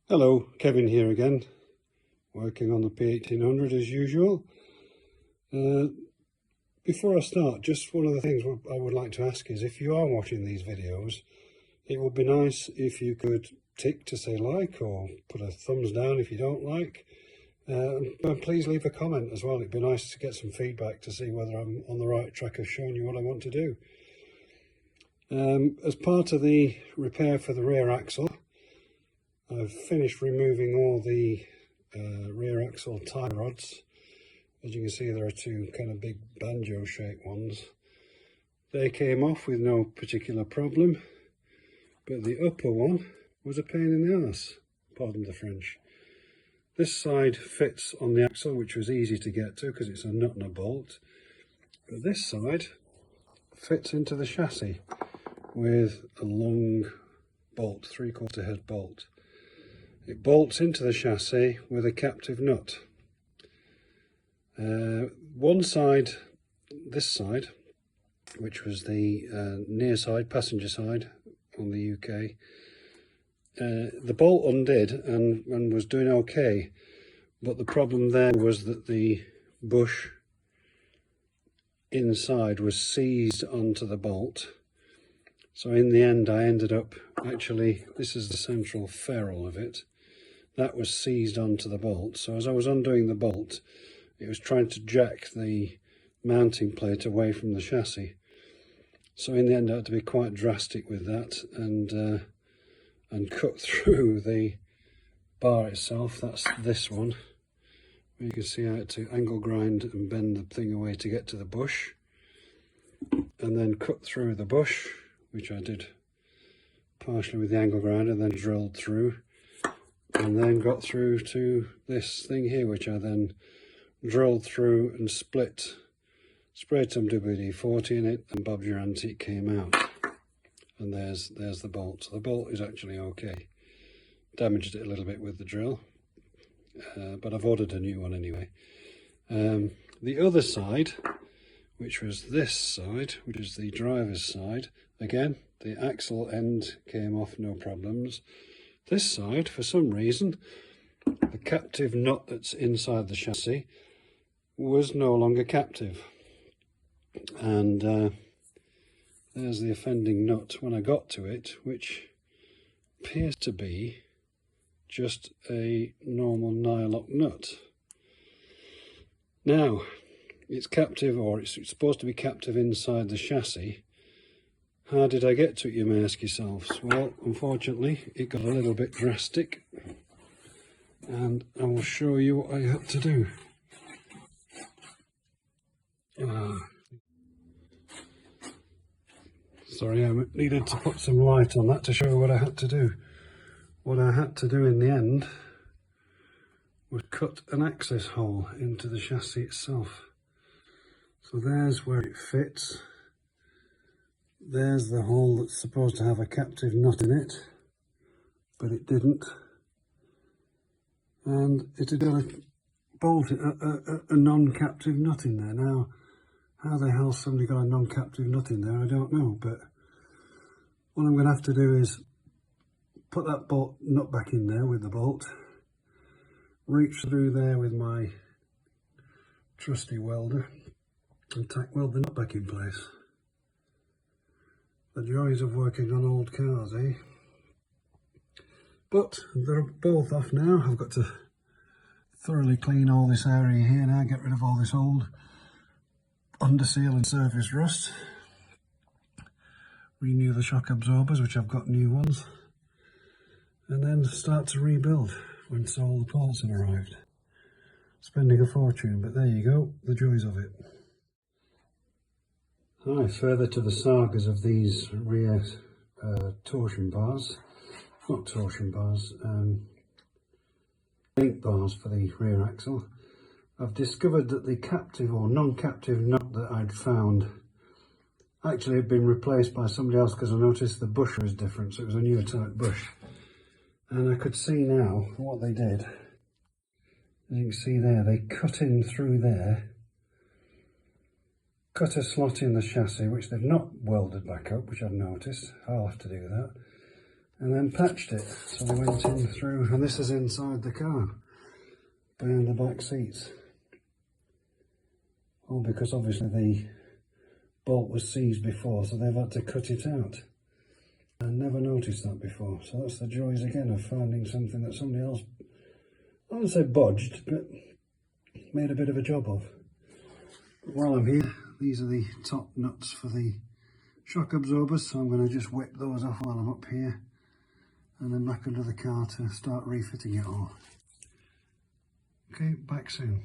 Hello, Kevin here again, working on the P1800 as usual. Before I start, just one of the things I would like to ask is, if you are watching these videos, it would be nice if you could tick to say like, or put a thumbs down if you don't like. And please leave a comment as well. It'd be nice to get some feedback to see whether I'm on the right track of showing you what I want to do. As part of the repair for the rear axle, I've finished removing all the rear axle tie rods. As you can see, there are two kind of big banjo shaped ones. They came off with no particular problem, but the upper one was a pain in the ass, pardon the French. This side fits on the axle, which was easy to get to because it's a nut and a bolt, but this side fits into the chassis with a long bolt, 3/4 head bolt. It bolts into the chassis with a captive nut. One side, this side, which was the near side, passenger side on the UK, the bolt undid and was doing okay, but the problem there was that the bush inside was seized onto the bolt. So in the end I ended up, actually, this is the central ferrule of it, that was seized onto the bolt. So as I was undoing the bolt, it was trying to jack the mounting plate away from the chassis. So in the end I had to be quite drastic with that and cut through the bar itself. That's this one. You can see I had to angle grind and bend the thing away to get to the bush, and then cut through the bush, which I did partially with the angle grinder, then drilled through, and then got through to this thing here, which I then drilled through and sprayed some WD-40 in it, and Bob's your auntie, it came out. And there's the bolt. So the bolt is actually okay. Damaged it a little bit with the drill, but I've ordered a new one anyway. The other side, which was this side, which is the driver's side, again, the axle end came off, no problems. This side, for some reason, the captive nut that's inside the chassis was no longer captive. And there's the offending nut when I got to it, which appears to be just a normal nylock nut. Now, it's captive, or it's supposed to be captive inside the chassis. How did I get to it, you may ask yourselves? Well, unfortunately, it got a little bit drastic, and I will show you what I had to do. Sorry, I needed to put some light on that to show you what I had to do. What I had to do in the end was cut an access hole into the chassis itself. So there's where it fits. There's the hole that's supposed to have a captive nut in it, but it didn't. And it had got a non-captive nut in there. Now, how the hell somebody got a non-captive nut in there, I don't know. But what I'm going to have to do is put that bolt nut back in there with the bolt, reach through there with my trusty welder, and tack weld the nut back in place. The joys of working on old cars, eh? But they're both off now. I've got to thoroughly clean all this area here now, get rid of all this old underseal and surface rust, renew the shock absorbers, which I've got new ones, and then start to rebuild once all the parts have arrived. Spending a fortune, but there you go, the joys of it. Hi, further to the sagas of these rear torsion bars, not torsion bars, link bars for the rear axle. I've discovered that the captive or non-captive nut that I'd found actually had been replaced by somebody else, because I noticed the bush was different, so it was a newer type bush. And I could see now what they did. As you can see there, they cut in through there, cut a slot in the chassis, which they've not welded back up, which I've noticed. I'll have to do that. and then patched it. So they went in through, and this is inside the car, behind the back seats. All because obviously the bolt was seized before, so they've had to cut it out. I never noticed that before, so that's the joys again of finding something that somebody else, I wouldn't say bodged, but made a bit of a job of. While I'm here, these are the top nuts for the shock absorbers, so I'm going to just whip those off while I'm up here, and then back under the car to start refitting it all. Okay, back soon.